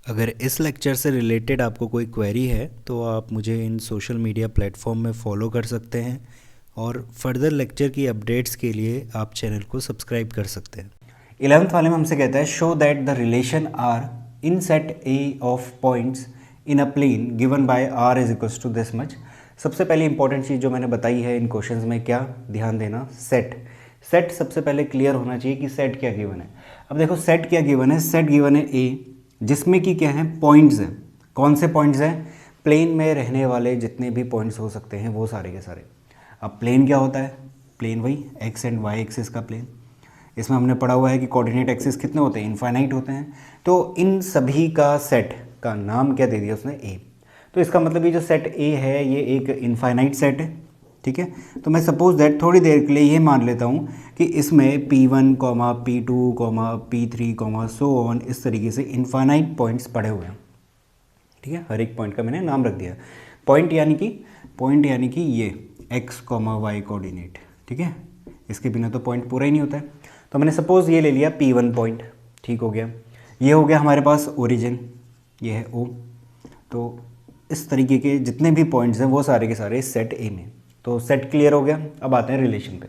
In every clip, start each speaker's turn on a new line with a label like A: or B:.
A: अगर इस लेक्चर से रिलेटेड आपको कोई क्वेरी है तो आप मुझे इन सोशल मीडिया प्लेटफॉर्म में फॉलो कर सकते हैं और फर्दर लेक्चर की अपडेट्स के लिए आप चैनल को सब्सक्राइब कर सकते हैं।
B: 11th वाले में हमसे कहता है show that the relation R in set A of points in a plane given by R is equals to this much. सबसे पहले इंपॉर्टेंट चीज़ जो मैंने बताई है इन क्वेश्चंस में, क्या ध्यान देना, सेट सबसे पहले क्लियर होना चाहिए कि सेट क्या गिवन है। अब देखो सेट क्या गिवन है, सेट गिवन है ए जिसमें कि क्या है, पॉइंट्स हैं। कौन से पॉइंट्स हैं? प्लेन में रहने वाले जितने भी पॉइंट्स हो सकते हैं वो सारे के सारे। अब प्लेन क्या होता है? प्लेन वही एक्स एंड वाई एक्सिस का प्लेन। इसमें हमने पढ़ा हुआ है कि कोऑर्डिनेट एक्सिस कितने होते हैं, इनफाइनाइट होते हैं। तो इन सभी का सेट का नाम क्या दे दिया उसने, ए। तो इसका मतलब ये जो सेट ए है ये एक इनफाइनाइट सेट है, ठीक है। तो मैं सपोज दैट थोड़ी देर के लिए ये मान लेता हूँ कि इसमें P1, P2, P3, so on इस तरीके से इनफाइनाइट पॉइंट्स पड़े हुए हैं, ठीक है। हर एक पॉइंट का मैंने नाम रख दिया। पॉइंट यानी कि ये x, y कोऑर्डिनेट, ठीक है। इसके बिना तो पॉइंट पूरा ही नहीं होता है। तो मैंने सपोज ये ले लिया P1 पॉइंट, ठीक हो गया। ये हो गया हमारे पास ओरिजिन, ये है O। तो इस तरीके के जितने भी पॉइंट्स हैं वो सारे के सारे सेट ए में। तो सेट क्लियर हो गया। अब आते हैं रिलेशन पे।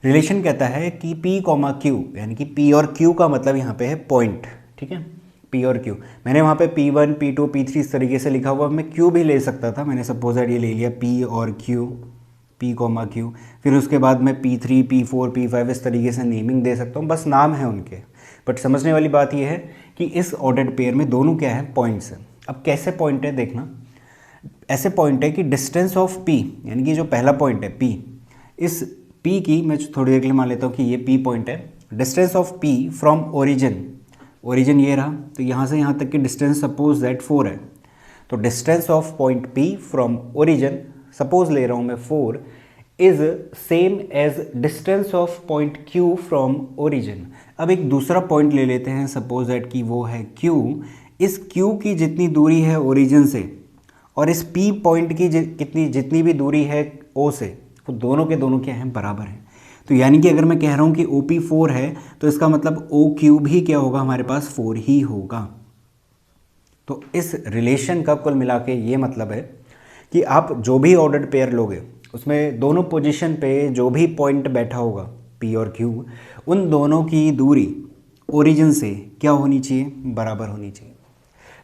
B: रिलेशन कहता है कि P, Q यानी कि P और Q का मतलब यहाँ पे है पॉइंट, ठीक है। P और Q, मैंने वहाँ पे P1, P2, P3 इस तरीके से लिखा हुआ, मैं Q भी ले सकता था। मैंने सपोज ये ले लिया P और Q, P, Q। फिर उसके बाद मैं P3, P4, P5 इस तरीके से नेमिंग दे सकता हूँ, बस नाम है उनके। बट समझने वाली बात यह है कि इस ऑर्डर्ड पेयर में दोनों क्या है, पॉइंट्स हैं। अब कैसे पॉइंट है देखना, ऐसे पॉइंट है कि डिस्टेंस ऑफ P यानी कि जो पहला पॉइंट है P, इस P की मैं थोड़ी देर के लिए मान लेता हूँ कि ये P पॉइंट है। Distance of P from origin ये रहा, तो यहाँ से यहाँ तक की डिस्टेंस सपोज दैट 4 है। तो distance of point P from origin, suppose ले रहा हूँ मैं 4, is same as distance of point Q from origin. अब एक दूसरा पॉइंट ले लेते हैं, सपोज दैट कि वो है Q। इस Q की जितनी दूरी है ओरिजिन से और इस P पॉइंट की जितनी भी दूरी है O से, वो दोनों के दोनों क्या हैं, बराबर हैं। तो यानी कि अगर मैं कह रहा हूँ कि OP 4 है तो इसका मतलब OQ भी क्या होगा, हमारे पास 4 ही होगा। तो इस रिलेशन का कुल मिला के ये मतलब है कि आप जो भी ऑर्डर्ड पेयर लोगे उसमें दोनों पोजीशन पे जो भी पॉइंट बैठा होगा P और Q, उन दोनों की दूरी ओरिजिन से क्या होनी चाहिए, बराबर होनी चाहिए।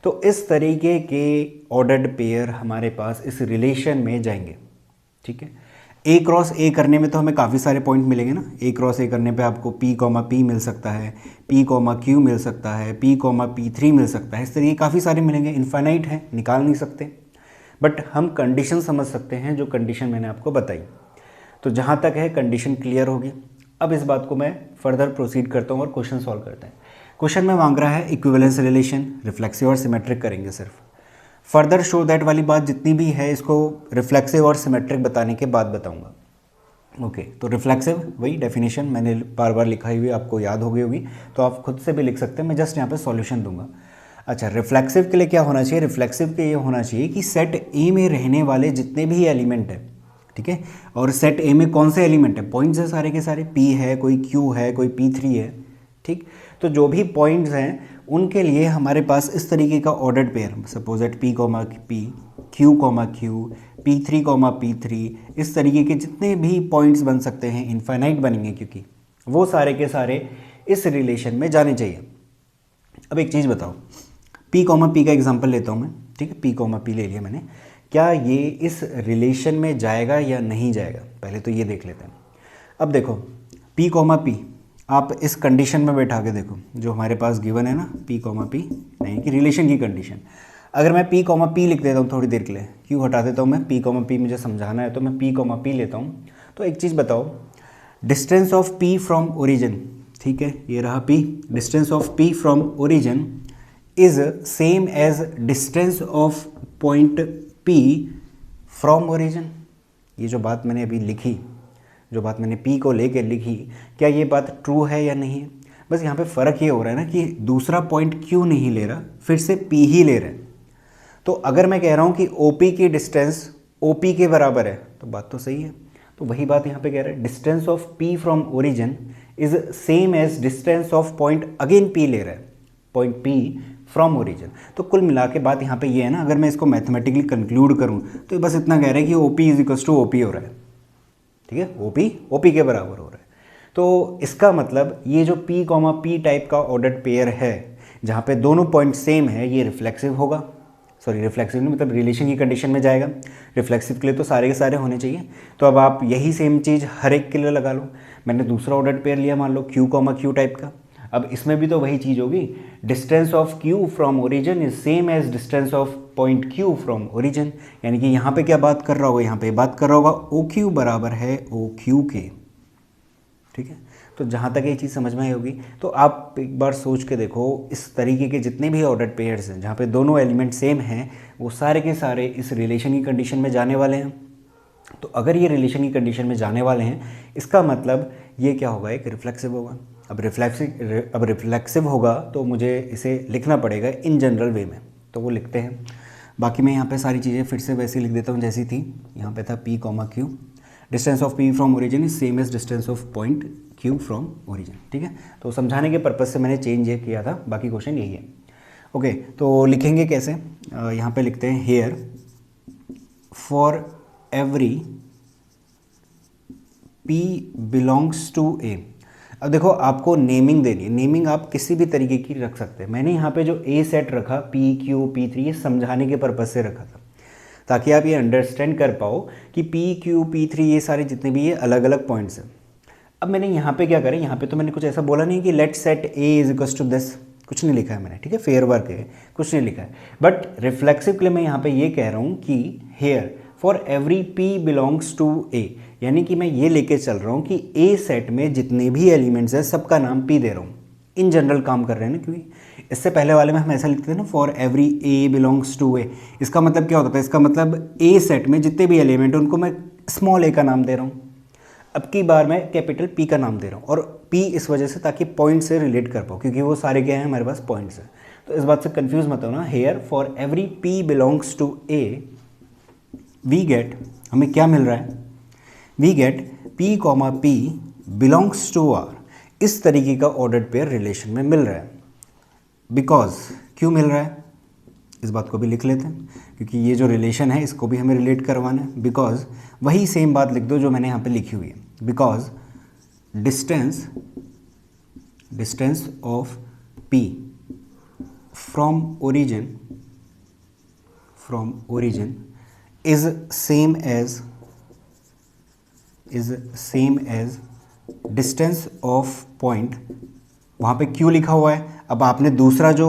B: तो इस तरीके के ऑर्डर्ड पेयर हमारे पास इस रिलेशन में जाएंगे, ठीक है। ए क्रॉस ए करने में तो हमें काफ़ी सारे पॉइंट मिलेंगे ना। ए क्रॉस ए करने पे आपको P, P मिल सकता है, P, Q मिल सकता है, P, P3 मिल सकता है। इस तरीके काफ़ी सारे मिलेंगे, इनफाइनाइट है, निकाल नहीं सकते। बट हम कंडीशन समझ सकते हैं, जो कंडीशन मैंने आपको बताई। तो जहाँ तक है कंडीशन क्लियर होगी। अब इस बात को मैं फर्दर प्रोसीड करता हूँ और क्वेश्चन सॉल्व करते हैं। क्वेश्चन में मांग रहा है इक्विवेलेंस रिलेशन, रिफ्लेक्सिव और सिमेट्रिक करेंगे सिर्फ। फर्दर शो दैट वाली बात जितनी भी है इसको रिफ्लेक्सिव और सिमेट्रिक बताने के बाद बताऊंगा। ओके, तो रिफ्लेक्सिव वही डेफिनेशन मैंने बार बार लिखाई हुई, आपको याद हो गई होगी, तो आप खुद से भी लिख सकते हैं, मैं जस्ट यहाँ पे सॉल्यूशन दूंगा। अच्छा, रिफ्लेक्सिव के लिए क्या होना चाहिए, रिफ्लेक्सिव के ये होना चाहिए कि सेट ए में रहने वाले जितने भी एलिमेंट है, ठीक है। और सेट ए में कौन से एलिमेंट है, पॉइंट्स है सारे के सारे, P है, कोई Q है, कोई P3 है, ठीक। तो जो भी पॉइंट्स हैं उनके लिए हमारे पास इस तरीके का ordered pair, suppose at P, P, Q, Q, P3, P3, इस तरीके के जितने भी पॉइंट्स बन सकते हैं, इनफाइनाइट बनेंगे क्योंकि वो सारे के सारे इस रिलेशन में जाने चाहिए। अब एक चीज़ बताओ, P, P का एग्जांपल लेता हूँ मैं, ठीक है। P, P ले लिया मैंने, क्या ये इस रिलेशन में जाएगा या नहीं जाएगा, पहले तो ये देख लेते हैं। अब देखो P, P आप इस कंडीशन में बैठा के देखो, जो हमारे पास गिवन है ना, P, P नहीं कि रिलेशन की कंडीशन। अगर मैं P, P लिख देता हूँ थोड़ी देर के लिए, क्यों हटा देता हूँ मैं, P, P मुझे समझाना है तो मैं P, P लेता हूँ। तो एक चीज़ बताओ, distance of P from origin, ठीक है, ये रहा P, distance of P from origin is same as distance of point P from origin. ये जो बात मैंने अभी लिखी, जो बात मैंने P को लेकर लिखी, क्या ये बात ट्रू है या नहीं है। बस यहाँ पे फ़र्क ये हो रहा है ना कि दूसरा पॉइंट Q नहीं ले रहा, फिर से P ही ले रहा है। तो अगर मैं कह रहा हूँ कि OP की डिस्टेंस OP के बराबर है तो बात तो सही है। तो वही बात यहाँ पे कह रहा है, distance of P from origin is same as distance of point, again P ले रहा है, पॉइंट P फ्रॉम ओरिजिन। तो कुल मिला के बात यहाँ पे ये है ना, अगर मैं इसको मैथमेटिकली कंक्लूड करूँ तो ये बस इतना कह रहा है कि OP is equals to OP हो रहा है, ठीक है, OP के बराबर हो रहा है। तो इसका मतलब ये जो P, P टाइप का ऑर्डर्ड पेयर है जहाँ पे दोनों पॉइंट सेम है, ये रिफ्लेक्सिव होगा, सॉरी रिफ्लेक्सिव नहीं मतलब रिलेशन की कंडीशन में जाएगा। रिफ्लेक्सिव के लिए तो सारे के सारे होने चाहिए। तो अब आप यही सेम चीज़ हर एक के लिए लगा लो। मैंने दूसरा ऑर्डर्ड पेयर लिया, मान लो Q, टाइप का। अब इसमें भी तो वही चीज़ होगी, distance of Q from origin is same as distance of point Q from origin. यानी कि यहाँ पे क्या बात कर रहा होगा, यहाँ पे बात कर रहा होगा OQ बराबर है OQ के, ठीक है। तो जहाँ तक ये चीज़ समझ में आई होगी, तो आप एक बार सोच के देखो, इस तरीके के जितने भी ऑर्डर्ड पेयर्स हैं जहाँ पे दोनों एलिमेंट सेम हैं, वो सारे के सारे इस रिलेशन की कंडीशन में जाने वाले हैं। तो अगर ये रिलेशन की कंडीशन में जाने वाले हैं, इसका मतलब ये क्या होगा, एक रिफ्लेक्सिव होगा। अब रिफ्लेक्सिव होगा तो मुझे इसे लिखना पड़ेगा इन जनरल वे में, तो वो लिखते हैं। बाकी मैं यहाँ पे सारी चीज़ें फिर से वैसे लिख देता हूँ जैसी थी। यहाँ पे था P, Q, distance of P from origin is same as distance of point Q from origin, ठीक है। तो समझाने के पर्पज़ से मैंने चेंज ये किया था, बाकी क्वेश्चन यही है। ओके, तो लिखेंगे कैसे, यहाँ पे लिखते हैं here for every P belongs to A। अब देखो आपको नेमिंग देनी है, नेमिंग आप किसी भी तरीके की रख सकते हैं। मैंने यहाँ पे जो A सेट रखा P, Q, P3 ये समझाने के पर्पज़ से रखा था, ताकि आप ये अंडरस्टैंड कर पाओ कि P, Q, P3 ये सारे जितने भी ये अलग अलग पॉइंट्स हैं। अब मैंने यहाँ पे क्या करें, यहाँ पे तो मैंने कुछ ऐसा बोला नहीं कि let set A is equals to this, कुछ नहीं लिखा है मैंने, ठीक है, फेयर वर्क है, कुछ नहीं लिखा है। बट रिफ्लेक्सिव के लिए मैं यहाँ पे ये कह रहा हूँ कि here for every P belongs to A, यानी कि मैं ये लेके चल रहा हूँ कि A सेट में जितने भी एलिमेंट्स हैं सबका नाम P दे रहा हूँ। इन जनरल काम कर रहे हैं ना, क्योंकि इससे पहले वाले में हम ऐसा लिखते थे ना, for every A belongs to A। इसका मतलब क्या होता था, इसका मतलब A सेट में जितने भी एलिमेंट हैं उनको मैं स्मॉल a का नाम दे रहा हूँ। अब की बार मैं कैपिटल P का नाम दे रहा हूँ, और P इस वजह से ताकि पॉइंट से रिलेट कर पाऊँ, क्योंकि वो सारे क्या हैं हमारे पास पॉइंट्स हैं। तो इस बात से कंफ्यूज मत होना। Here for every P belongs to A we get, हमें क्या मिल रहा है, we get P, P belongs to R। इस तरीके का ऑर्डर्ड पेयर रिलेशन में मिल रहा है। बिकॉज क्यों मिल रहा है, इस बात को भी लिख लेते हैं, क्योंकि ये जो रिलेशन है इसको भी हमें रिलेट करवाना है। बिकॉज वही सेम बात लिख दो जो मैंने यहाँ पे लिखी हुई है। Because distance of P from origin is same as distance of point, वहाँ पे Q लिखा हुआ है। अब आपने दूसरा जो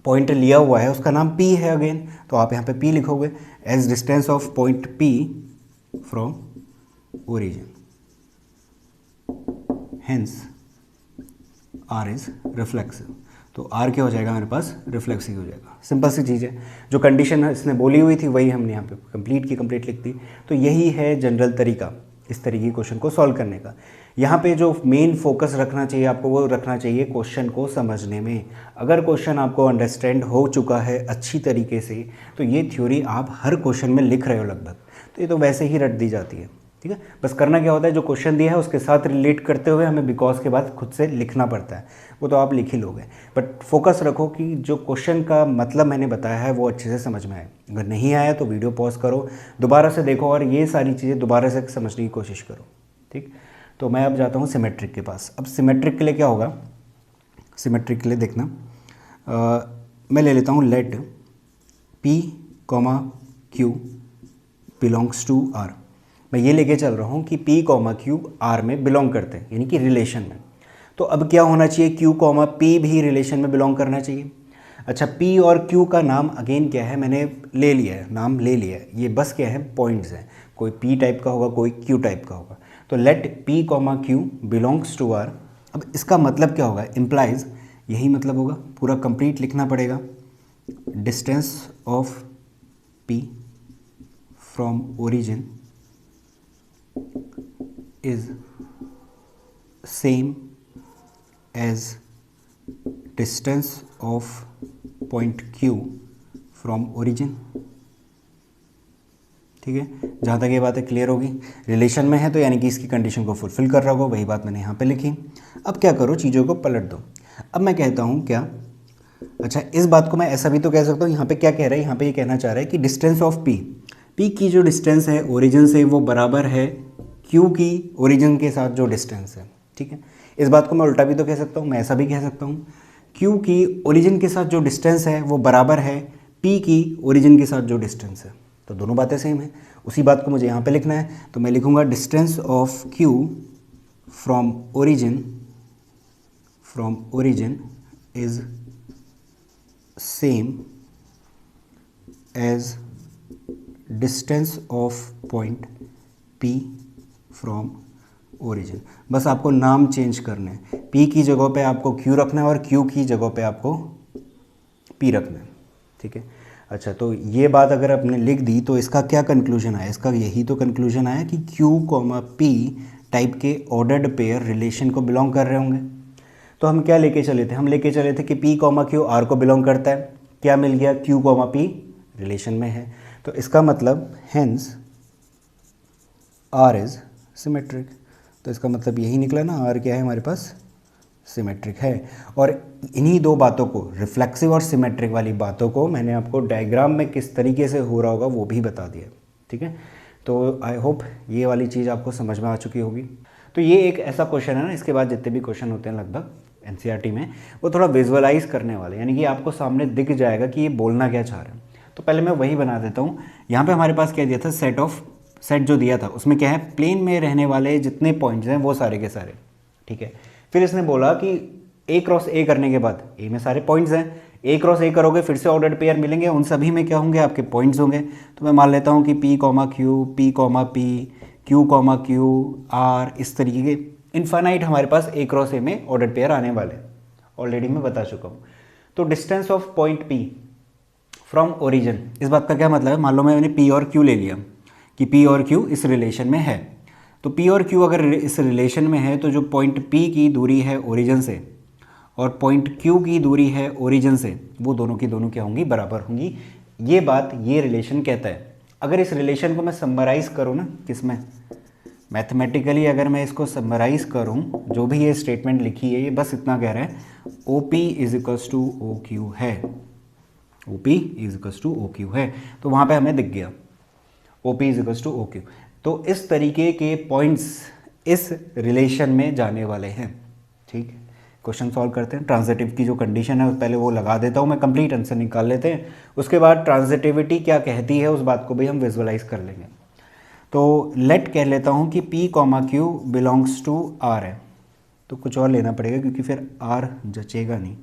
B: पॉइंट लिया हुआ है उसका नाम P है अगेन, तो आप यहाँ पे P लिखोगे as distance of point P from origin, hence R is reflexive. तो R क्या हो जाएगा मेरे पास, रिफ्लेक्सिव हो जाएगा। सिंपल सी चीज़ है, जो कंडीशन इसने बोली हुई थी वही हमने यहाँ पे कंप्लीट लिख दी। तो यही है जनरल तरीका इस तरीके के क्वेश्चन को सॉल्व करने का। यहाँ पे जो मेन फोकस रखना चाहिए आपको, वो रखना चाहिए क्वेश्चन को समझने में। अगर क्वेश्चन आपको अंडरस्टैंड हो चुका है अच्छी तरीके से, तो ये थ्योरी आप हर क्वेश्चन में लिख रहे हो लगभग, तो ये तो वैसे ही रट दी जाती है, ठीक है। बस करना क्या होता है, जो क्वेश्चन दिया है उसके साथ रिलेट करते हुए हमें बिकॉज के बाद खुद से लिखना पड़ता है, वो तो आप लिख ही लोगे। बट फोकस रखो कि जो क्वेश्चन का मतलब मैंने बताया है वो अच्छे से समझ में आए। अगर नहीं आया तो वीडियो पॉज करो, दोबारा से देखो और ये सारी चीज़ें दोबारा से समझने की कोशिश करो, ठीक। तो मैं अब जाता हूँ सिमेट्रिक के पास। अब सिमेट्रिक के लिए क्या होगा, सिमेट्रिक के लिए देखना, मैं ले लेता हूँ let P, Q belongs to R। मैं ये लेके चल रहा हूँ कि P, Q R में बिलोंग करते हैं, यानी कि रिलेशन में। तो अब क्या होना चाहिए, Q, P भी रिलेशन में बिलोंग करना चाहिए। अच्छा, P और Q का नाम अगेन क्या है, मैंने ले लिया है, नाम ले लिया है, ये बस क्या है, पॉइंट्स हैं। कोई P टाइप का होगा, कोई Q टाइप का होगा। तो let P, Q belongs to R। अब इसका मतलब क्या होगा, इम्प्लाइज, यही मतलब होगा, पूरा कंप्लीट लिखना पड़ेगा। Distance of P from origin is same as distance of point Q from origin, ठीक है। जहाँ तक ये बातें क्लियर होगी, रिलेशन में है तो यानी कि इसकी कंडीशन को फुलफिल कर रहा होगा, वही बात मैंने यहाँ पे लिखी। अब क्या करो, चीज़ों को पलट दो। अब मैं कहता हूँ क्या, अच्छा, इस बात को मैं ऐसा भी तो कह सकता हूँ, यहाँ पे क्या कह रहा है, यहाँ पे ये कहना चाह रहा है कि डिस्टेंस ऑफ पी की जो डिस्टेंस है ओरिजिन से वो बराबर है क्यू की ओरिजिन के साथ जो डिस्टेंस है। ठीक है, इस बात को मैं उल्टा भी तो कह सकता हूँ, मैं ऐसा भी कह सकता हूँ क्यू की ओरिजिन के साथ जो डिस्टेंस है वो बराबर है पी की ओरिजिन के साथ जो डिस्टेंस है। तो दोनों बातें सेम है, उसी बात को मुझे यहाँ पे लिखना है। तो मैं लिखूँगा distance of Q from origin is same as distance of point P from origin. बस आपको नाम चेंज करने हैं, P की जगह पे आपको Q रखना है और Q की जगह पे आपको P रखना है। ठीक है, अच्छा, तो ये बात अगर आपने लिख दी तो इसका क्या कंक्लूजन आया, इसका यही तो कंक्लूजन आया कि Q, P टाइप के ऑर्डर्ड पेयर रिलेशन को बिलोंग कर रहे होंगे। तो हम क्या लेके चले थे, हम लेके चले थे कि P, Q R को बिलोंग करता है। क्या मिल गया, Q, P रिलेशन में है, तो इसका मतलब हेंस R इज़ सिमेट्रिक। तो इसका मतलब यही निकला ना, R क्या है हमारे पास, सिमेट्रिक है। और इन्हीं दो बातों को, रिफ्लेक्सिव और सिमेट्रिक वाली बातों को, मैंने आपको डायग्राम में किस तरीके से हो रहा होगा वो भी बता दिया। ठीक है, तो आई होप ये वाली चीज़ आपको समझ में आ चुकी होगी। तो ये एक ऐसा क्वेश्चन है ना, इसके बाद जितने भी क्वेश्चन होते हैं लगभग एनसीईआरटी में, वो थोड़ा विजुअलाइज करने वाले, यानी कि आपको सामने दिख जाएगा कि ये बोलना क्या चाह रहे हैं। तो पहले मैं वही बना देता हूँ। यहाँ पे हमारे पास क्या दिया था, सेट जो दिया था उसमें क्या है, प्लेन में रहने वाले जितने पॉइंट्स हैं वो सारे के सारे। ठीक है, फिर इसने बोला कि ए क्रॉस ए करने के बाद ए में सारे पॉइंट्स हैं, ए क्रॉस ए करोगे फिर से ऑर्डर्ड पेयर मिलेंगे, उन सभी में क्या होंगे, आपके पॉइंट्स होंगे। तो मैं मान लेता हूँ कि P, Q, P, P, Q, Q, R, इस तरीके के इनफाइनाइट हमारे पास ए क्रॉस ए में ऑर्डर्ड पेयर आने वाले, ऑलरेडी मैं बता चुका हूँ। तो distance of point P from origin, इस बात का क्या मतलब है, मान लो मैंने P और Q ले लिया कि P और Q इस रिलेशन में है। तो P और Q अगर इस रिलेशन में है तो जो पॉइंट P की दूरी है ओरिजिन से और पॉइंट Q की दूरी है ओरिजिन से, वो दोनों की दोनों क्या होंगी, बराबर होंगी। ये बात ये रिलेशन कहता है। अगर इस रिलेशन को मैं समराइज़ करूँ ना, किसमें, मैथमेटिकली अगर मैं इसको समराइज़ करूँ, जो भी ये स्टेटमेंट लिखी है ये बस इतना कह रहा है, OP is equals to OQ है, OP is equals to OQ है। तो वहाँ पे हमें दिख गया OP is equals to OQ। तो इस तरीके के पॉइंट्स इस रिलेशन में जाने वाले हैं। ठीक है, क्वेश्चन सॉल्व करते हैं। ट्रांजिटिव की जो कंडीशन है पहले वो लगा देता हूँ मैं, कंप्लीट आंसर निकाल लेते हैं, उसके बाद ट्रांजिटिविटी क्या कहती है उस बात को भी हम विजुअलाइज कर लेंगे। तो लेट कह लेता हूँ कि P, Q belongs to R है, तो कुछ और लेना पड़ेगा क्योंकि फिर R जचेगा नहीं।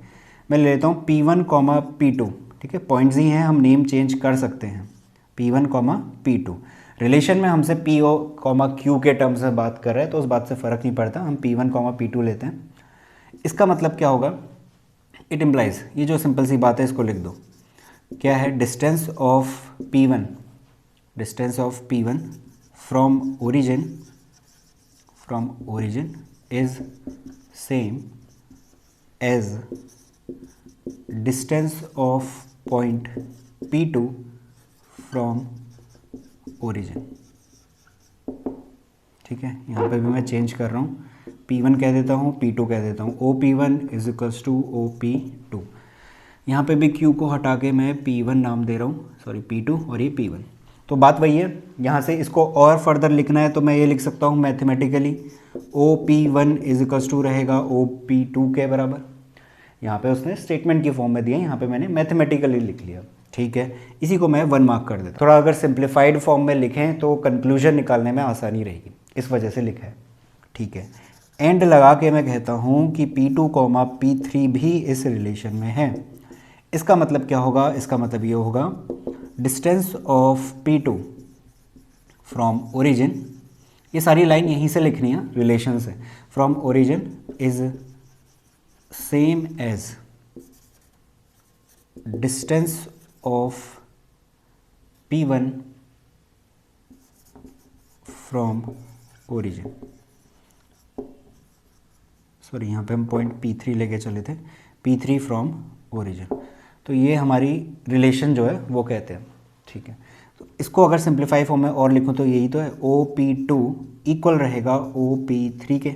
B: मैं ले लेता हूँ P1, P2। ठीक है, पॉइंट्स ही हैं, हम नेम चेंज कर सकते हैं। P1, P2 रिलेशन में हमसे P और Q के टर्म्स में बात कर रहे हैं, तो उस बात से फ़र्क नहीं पड़ता, हम P1, P2 लेते हैं। इसका मतलब क्या होगा, इट इम्प्लाइज, ये जो सिंपल सी बात है इसको लिख दो, क्या है, distance of P1 from origin is same as distance of point P2 from origin. ठीक है, यहाँ पे भी मैं चेंज कर रहा हूँ, P1 कह देता हूँ, P2 कह देता हूँ, OP1 is equals to OP2। यहाँ पे भी Q को हटा के मैं P1 नाम दे रहा हूँ, सॉरी P2, और ये P1। तो बात वही है, यहाँ से इसको और फर्दर लिखना है तो मैं ये लिख सकता हूँ mathematically, OP1 is equals to रहेगा OP2 के बराबर। यहाँ पे उसने स्टेटमेंट की फॉर्म में दिया, यहाँ पे मैंने मैथमेटिकली लिख लिया। ठीक है, इसी को मैं 1 मार्क कर देता। थोड़ा अगर सिंप्लीफाइड फॉर्म में लिखें तो कंक्लूजन निकालने में आसानी रहेगी, इस वजह से लिखा है। ठीक है, एंड लगा के मैं कहता हूँ कि P2, P3 भी इस रिलेशन में है। इसका मतलब क्या होगा, इसका मतलब ये होगा distance of P2 from origin, ये सारी लाइन यहीं से लिखनी है रिलेशन से, from origin is same as distance of P1 from origin. Sorry, यहाँ पे हम पॉइंट P3 लेके चले थे, P3 फ्रॉम ओरिजिन। तो ये हमारी रिलेशन जो है वो कहते हैं। ठीक है, तो इसको अगर सिंप्लीफाई फॉर्म में और लिखूँ तो यही तो है, OP2 इक्वल रहेगा OP3 के।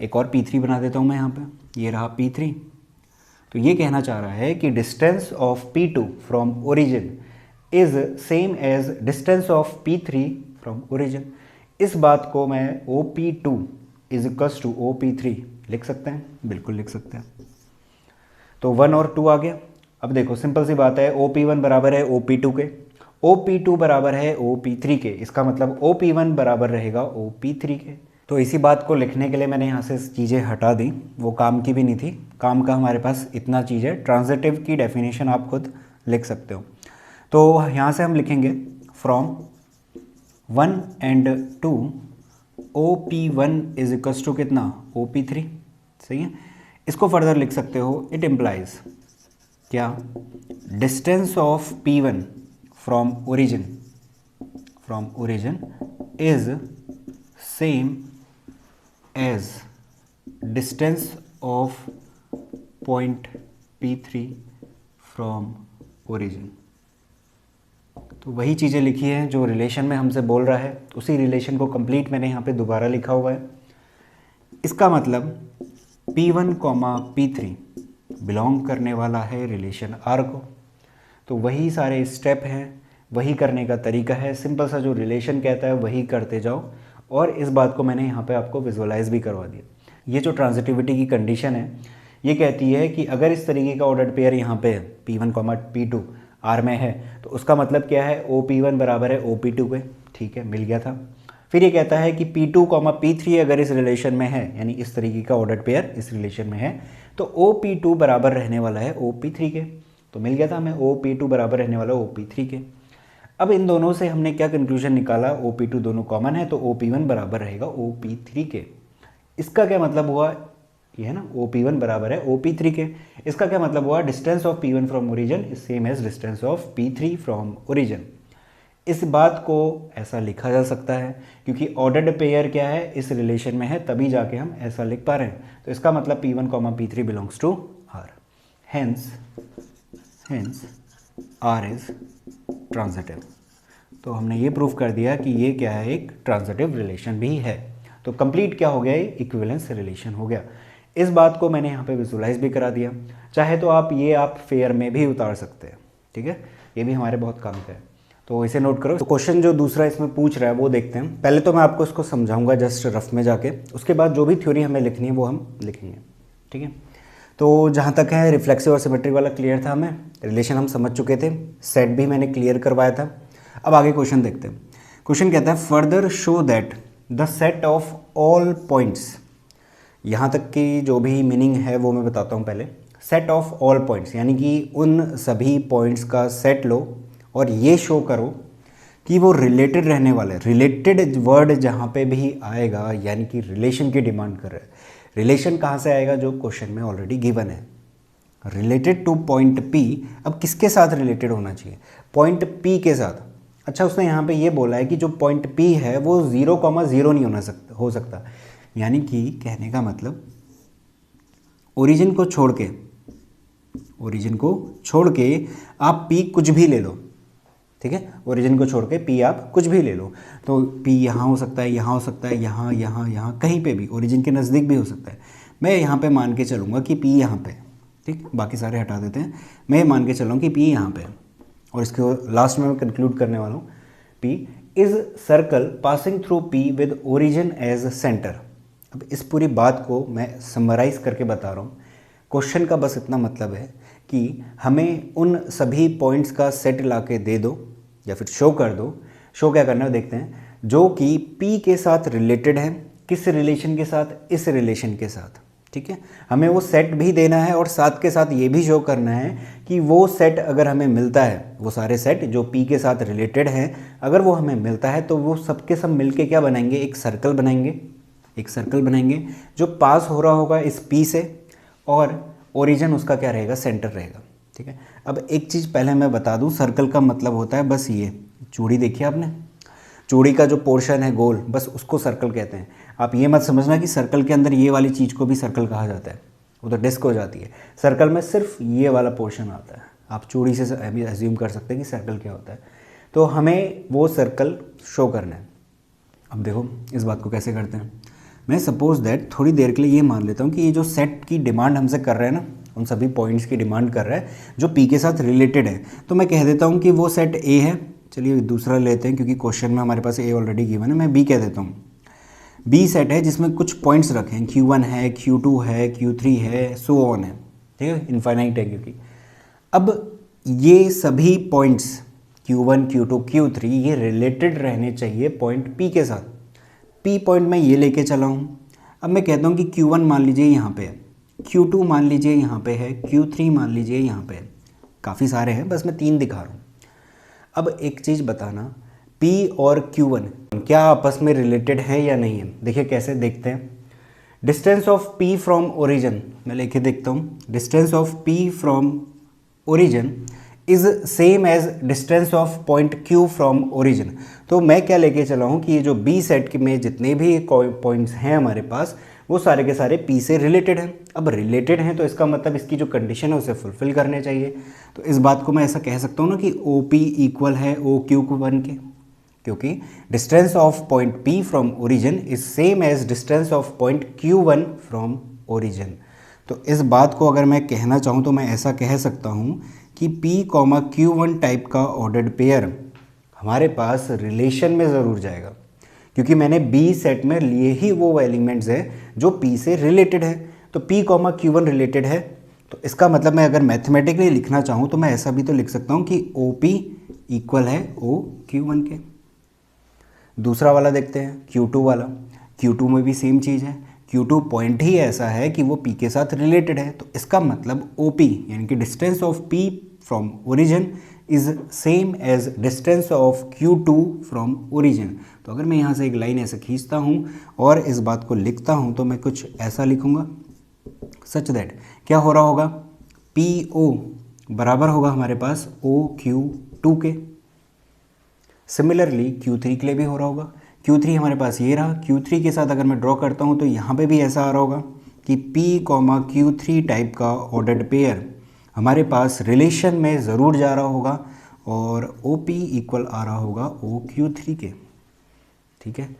B: एक और P3 बना देता हूँ मैं यहाँ पे, ये रहा P3, तो ये कहना चाह रहा है कि distance of P2 from origin is same as distance of P3 from origin. इस बात को मैं OP2 is equals to OP3 लिख सकते हैं, बिल्कुल लिख सकते हैं। तो 1 और 2 आ गया। अब देखो सिंपल सी बात है, OP1 बराबर है OP2 के, OP2 बराबर है OP3 के, इसका मतलब OP1 बराबर रहेगा OP3 के। तो इसी बात को लिखने के लिए मैंने यहाँ से चीज़ें हटा दी, वो काम की भी नहीं थी। काम का हमारे पास इतना चीज़ है। ट्रांजिटिव की डेफिनेशन आप खुद लिख सकते हो। तो यहाँ से हम लिखेंगे from 1 and 2 OP1 is equals to कितना, OP3। सही है। इसको फर्दर लिख सकते हो, इट इम्प्लाइज क्या, distance of P1 from origin is same as distance of point P3 from origin. तो वही चीज़ें लिखी हैं जो रिलेशन में हमसे बोल रहा है, उसी रिलेशन को कंप्लीट मैंने यहाँ पे दोबारा लिखा हुआ है। इसका मतलब P1, P3 बिलोंग करने वाला है रिलेशन R को। तो वही सारे स्टेप हैं, वही करने का तरीका है। सिंपल सा जो रिलेशन कहता है वही करते जाओ, और इस बात को मैंने यहाँ पे आपको विजुअलाइज भी करवा दिया। ये जो ट्रांजिटिविटी की कंडीशन है ये कहती है कि अगर इस तरीके का ऑर्डर्ड पेयर यहाँ पे है, P1, P2 R में है, तो उसका मतलब क्या है, OP1 बराबर है OP2 के। ठीक है, मिल गया था। फिर ये कहता है कि P2, P3 अगर इस रिलेशन में है, यानी इस तरीके का ऑर्डर्ड पेयर इस रिलेशन में है, तो OP2 बराबर रहने वाला है OP3 के। तो मिल गया था हमें OP2 बराबर रहने वाला OP3 के। अब इन दोनों से हमने क्या कंक्लूजन निकाला, OP2 दोनों कॉमन है, तो OP1 बराबर रहेगा OP3 के। इसका क्या मतलब हुआ, ये है ना, OP1 बराबर है OP3 के। इसका क्या मतलब हुआ, distance of P1 from origin is same as distance of P3 from origin. इस बात को ऐसा लिखा जा सकता है क्योंकि ऑर्डर्ड पेयर क्या है, इस रिलेशन में है, तभी जाके हम ऐसा लिख पा रहे हैं। तो इसका मतलब P1, P3 belongs to R, hence R is transitive. तो हमने ये प्रूव कर दिया कि ये क्या है, एक ट्रांजिटिव रिलेशन भी है। तो कंप्लीट क्या हो गया, ये इक्विवेलेंस रिलेशन हो गया। इस बात को मैंने यहाँ पे विजुलाइज भी करा दिया। चाहे तो आप फेयर में भी उतार सकते हैं। ठीक है, ये भी हमारे बहुत काम का है, तो इसे नोट करो। तो क्वेश्चन जो दूसरा इसमें पूछ रहा है वो देखते हैं। पहले तो मैं आपको इसको समझाऊंगा जस्ट रफ में जाके, उसके बाद जो भी थ्योरी हमें लिखनी है वो हम लिखेंगे। ठीक है, तो जहाँ तक है रिफ्लेक्सिव और सिमेट्रिक वाला क्लियर था, हमें रिलेशन हम समझ चुके थे, सेट भी मैंने क्लियर करवाया था। अब आगे क्वेश्चन देखते हैं। क्वेश्चन कहता है further show that the set of all points. यहाँ तक की जो भी मीनिंग है वो मैं बताता हूँ पहले। सेट ऑफ ऑल पॉइंट्स यानी कि उन सभी पॉइंट्स का सेट लो और ये शो करो कि वो रिलेटेड रहने वाले। रिलेटेड वर्ड जहाँ पे भी आएगा यानी कि रिलेशन की डिमांड कर रहा है। रिलेशन कहाँ से आएगा, जो क्वेश्चन में ऑलरेडी गिवन है, रिलेटेड टू पॉइंट P। अब किसके साथ रिलेटेड होना चाहिए, पॉइंट P के साथ। अच्छा, उसने यहाँ पे ये बोला है कि जो पॉइंट P है वो 0,0 नहीं हो सकता। यानी कि कहने का मतलब ओरिजिन को छोड़ के आप P कुछ भी ले लो। ठीक है, ओरिजिन को छोड़ के P आप कुछ भी ले लो। तो P यहाँ हो सकता है, यहाँ हो सकता है, यहाँ कहीं पे भी, ओरिजिन के नज़दीक भी हो सकता है। मैं यहाँ पे मान के चलूँगा कि P यहाँ पे, ठीक, बाकी सारे हटा देते हैं। मैं मान के चलूँ कि P यहाँ पे, और इसके लास्ट में मैं कंक्लूड करने वाला हूँ। P is circle passing through P with origin as centre. अब इस पूरी बात को मैं समराइज़ करके बता रहा हूँ। क्वेश्चन का बस इतना मतलब है कि हमें उन सभी पॉइंट्स का सेट ला के दे दो या फिर शो कर दो। शो क्या करना है देखते हैं, जो कि P के साथ रिलेटेड है। किस रिलेशन के साथ, इस रिलेशन के साथ। ठीक है, हमें वो सेट भी देना है और साथ के साथ ये भी शो करना है कि वो सेट अगर हमें मिलता है, वो सारे सेट जो P के साथ रिलेटेड हैं, अगर वो हमें मिलता है तो वो सबके सब मिलके क्या बनाएंगे, एक सर्कल बनाएंगे जो पास हो रहा होगा इस P से, और ओरिजिन उसका क्या रहेगा, सेंटर रहेगा। ठीक है, अब एक चीज़ पहले मैं बता दूं, सर्कल का मतलब होता है बस ये चूड़ी देखी आपने, चूड़ी का जो पोर्शन है गोल, बस उसको सर्कल कहते हैं। आप ये मत समझना कि सर्कल के अंदर ये वाली चीज़ को भी सर्कल कहा जाता है, वो तो डिस्क हो जाती है। सर्कल में सिर्फ ये वाला पोर्शन आता है। आप चूड़ी से एज्यूम कर सकते हैं कि सर्कल क्या होता है। तो हमें वो सर्कल शो करना है। अब देखो इस बात को कैसे करते हैं। मैं सपोज दैट थोड़ी देर के लिए ये मान लेता हूँ कि ये जो सेट की डिमांड हमसे कर रहे हैं ना, उन सभी पॉइंट्स की डिमांड कर रहा है जो P के साथ रिलेटेड है। तो मैं कह देता हूँ कि वो सेट A है। चलिए दूसरा लेते हैं क्योंकि क्वेश्चन में हमारे पास A ऑलरेडी गिवन है, मैं B कह देता हूँ। B सेट है जिसमें कुछ पॉइंट्स रखे हैं, Q1 है, Q2 है, Q3 है, सो ऑन है, ठीक है, इनफाइनाइट है क्योंकि। अब ये सभी पॉइंट्स Q1, Q2, Q3 ये रिलेटेड रहने चाहिए पॉइंट P के साथ। P पॉइंट मैं ये लेके चला हूँ। अब मैं कहता हूँ कि Q1 मान लीजिए यहाँ पे है, Q2 मान लीजिए यहाँ पे है, Q3 मान लीजिए यहाँ पे है। काफ़ी सारे हैं, बस मैं 3 दिखा रहा हूँ। अब एक चीज़ बताना, P और Q1 क्या आपस में रिलेटेड है या नहीं है। देखिए कैसे देखते हैं। Distance of P from origin, मैं लेके देखता हूँ। Distance of P from origin is same as distance of point Q from origin. तो मैं क्या लेके चला हूँ कि ये जो B सेट में जितने भी पॉइंट्स हैं हमारे पास वो सारे के सारे P से रिलेटेड हैं। अब रिलेटेड हैं तो इसका मतलब इसकी जो कंडीशन है उसे फुलफिल करने चाहिए। तो इस बात को मैं ऐसा कह सकता हूँ ना कि OP इक्वल है OQ1 के, क्योंकि distance of point P from origin is same as distance of point Q1 from origin. तो इस बात को अगर मैं कहना चाहूँ तो मैं ऐसा कह सकता हूँ कि P, Q1 टाइप का ऑर्डर्ड पेयर हमारे पास रिलेशन में ज़रूर जाएगा, क्योंकि मैंने B सेट में लिए ही वो एलिमेंट्स हैं जो P से रिलेटेड है। तो P, Q1 रिलेटेड है, तो इसका मतलब मैं अगर मैथमेटिकली लिखना चाहूँ तो मैं ऐसा भी तो लिख सकता हूँ कि OP इक्वल है OQ1 के। दूसरा वाला देखते हैं, Q2 वाला। Q2 में भी सेम चीज़ है, Q2 पॉइंट ही ऐसा है कि वो P के साथ रिलेटेड है। तो इसका मतलब OP यानी कि distance of P from origin is same as distance of Q2 from origin. तो अगर मैं यहाँ से एक लाइन ऐसे खींचता हूँ और इस बात को लिखता हूँ तो मैं कुछ ऐसा लिखूँगा, सच दैट क्या हो रहा होगा, PO बराबर होगा हमारे पास OQ2 के। सिमिलरली Q3 के लिए भी हो रहा होगा। Q3 हमारे पास ये रहा, Q3 के साथ अगर मैं ड्रॉ करता हूँ तो यहाँ पे भी ऐसा आ रहा होगा कि P, Q3 टाइप का ऑर्डर्ड पेयर हमारे पास रिलेशन में ज़रूर जा रहा होगा और OP इक्वल आ रहा होगा OQ3 के, ठीक है।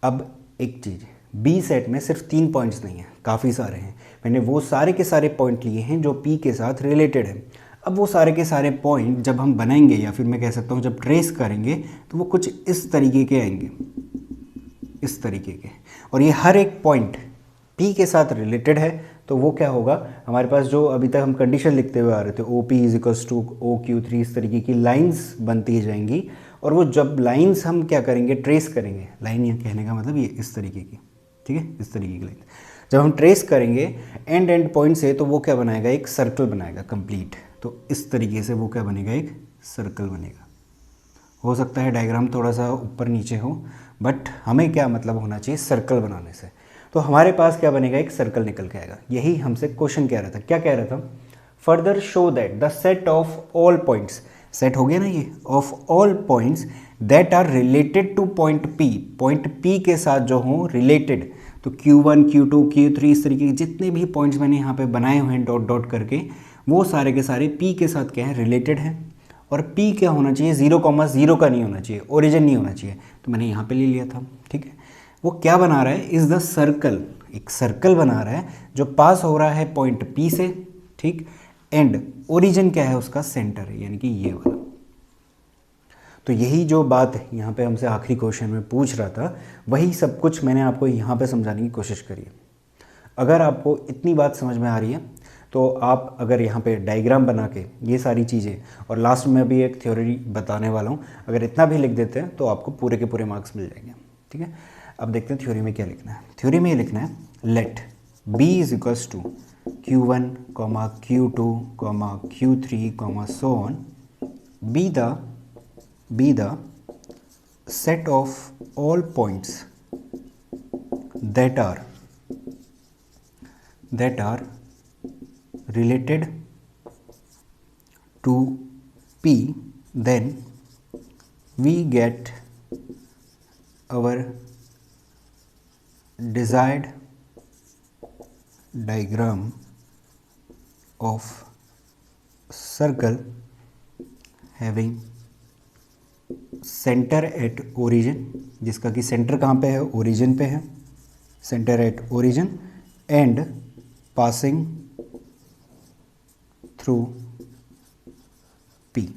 B: अब एक चीज़, B सेट में सिर्फ 3 पॉइंट्स नहीं हैं, काफ़ी सारे हैं। मैंने वो सारे के सारे पॉइंट लिए हैं जो P के साथ रिलेटेड है। अब वो सारे के सारे पॉइंट जब हम बनाएंगे या फिर मैं कह सकता हूँ जब ट्रेस करेंगे तो वो कुछ इस तरीके के आएंगे, इस तरीके के। और ये हर एक पॉइंट P के साथ रिलेटेड है, तो वो क्या होगा, हमारे पास जो अभी तक हम कंडीशन लिखते हुए आ रहे थे OP is equals to OQ3, इस तरीके की लाइंस बनती जाएंगी। और वो जब लाइंस हम क्या करेंगे, ट्रेस करेंगे, लाइन ये कहने का मतलब ये इस तरीके की, ठीक है, इस तरीके की लाइन जब हम ट्रेस करेंगे एंड पॉइंट से तो वो क्या बनाएगा, एक सर्कल बनाएगा कंप्लीट। तो इस तरीके से वो क्या बनेगा, एक सर्कल बनेगा। हो सकता है डायग्राम थोड़ा सा ऊपर नीचे हो, बट हमें क्या मतलब होना चाहिए सर्कल बनाने से। तो हमारे पास क्या बनेगा, एक सर्कल निकल के आएगा। यही हमसे क्वेश्चन कह रहा था, क्या कह रहा था, further show that the set of all points, set हो गया ना ये, of all points that are related to point P, point P के साथ जो हों रिलेटेड। तो Q1, Q2, Q3 इस तरीके के जितने भी पॉइंट्स मैंने यहाँ पे बनाए हुए हैं डॉट डॉट करके, वो सारे के सारे P के साथ क्या है, रिलेटेड है। और P क्या होना चाहिए, 0,0 का नहीं होना चाहिए, ओरिजिन नहीं होना चाहिए। तो मैंने यहाँ पे ले लिया था, ठीक है। वो क्या बना रहा है, इज द सर्कल, एक सर्कल बना रहा है जो पास हो रहा है पॉइंट P से, ठीक। एंड ओरिजिन क्या है उसका, सेंटर है, यानी कि ये वाला। तो यही जो बात यहाँ पे हमसे आखिरी क्वेश्चन में पूछ रहा था, वही सब कुछ मैंने आपको यहाँ पे समझाने की कोशिश करी है। अगर आपको इतनी बात समझ में आ रही है तो आप अगर यहाँ पे डायग्राम बना के ये सारी चीज़ें, और लास्ट में भी एक थ्योरी बताने वाला हूँ, अगर इतना भी लिख देते हैं तो आपको पूरे के पूरे मार्क्स मिल जाएंगे, ठीक है। अब देखते हैं थ्योरी में क्या लिखना है। थ्योरी में ये लिखना है, let B is equals to Q1, Q2, Q3, so on be the set of all points that are related to P, then we get our desired diagram of circle having centre at origin, जिसका कि centre कहाँ पे है, origin पे है, centre at origin, and passing through P,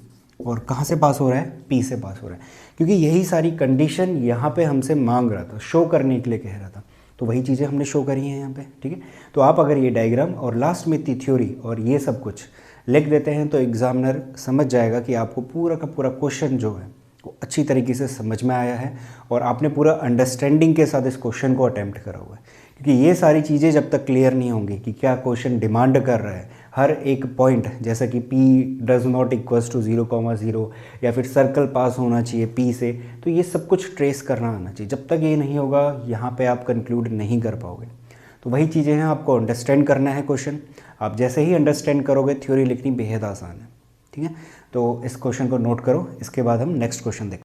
B: और कहाँ से पास हो रहा है, पी से पास हो रहा है, क्योंकि यही सारी कंडीशन यहाँ पे हमसे मांग रहा था, शो करने के लिए कह रहा था, तो वही चीज़ें हमने शो करी हैं यहाँ पे। ठीक है, तो आप अगर ये डायग्राम और लास्ट में इतनी थ्योरी और ये सब कुछ लिख देते हैं तो एग्जामिनर समझ जाएगा कि आपको पूरा का पूरा क्वेश्चन जो है वो अच्छी तरीके से समझ में आया है और आपने पूरा अंडरस्टैंडिंग के साथ इस क्वेश्चन को अटैम्प्ट करा हुआ है। क्योंकि ये सारी चीज़ें जब तक क्लियर नहीं होंगी कि क्या क्वेश्चन डिमांड कर रहा है, हर एक पॉइंट, जैसा कि P does not equals to 0,0 या फिर सर्कल पास होना चाहिए P से, तो ये सब कुछ ट्रेस करना आना चाहिए। जब तक ये नहीं होगा यहाँ पे आप कंक्लूड नहीं कर पाओगे। तो वही चीज़ें हैं, आपको अंडरस्टैंड करना है क्वेश्चन। आप जैसे ही अंडरस्टैंड करोगे थ्योरी लिखनी बेहद आसान है। ठीक है, तो इस क्वेश्चन को नोट करो, इसके बाद हम नेक्स्ट क्वेश्चन देखते हैं।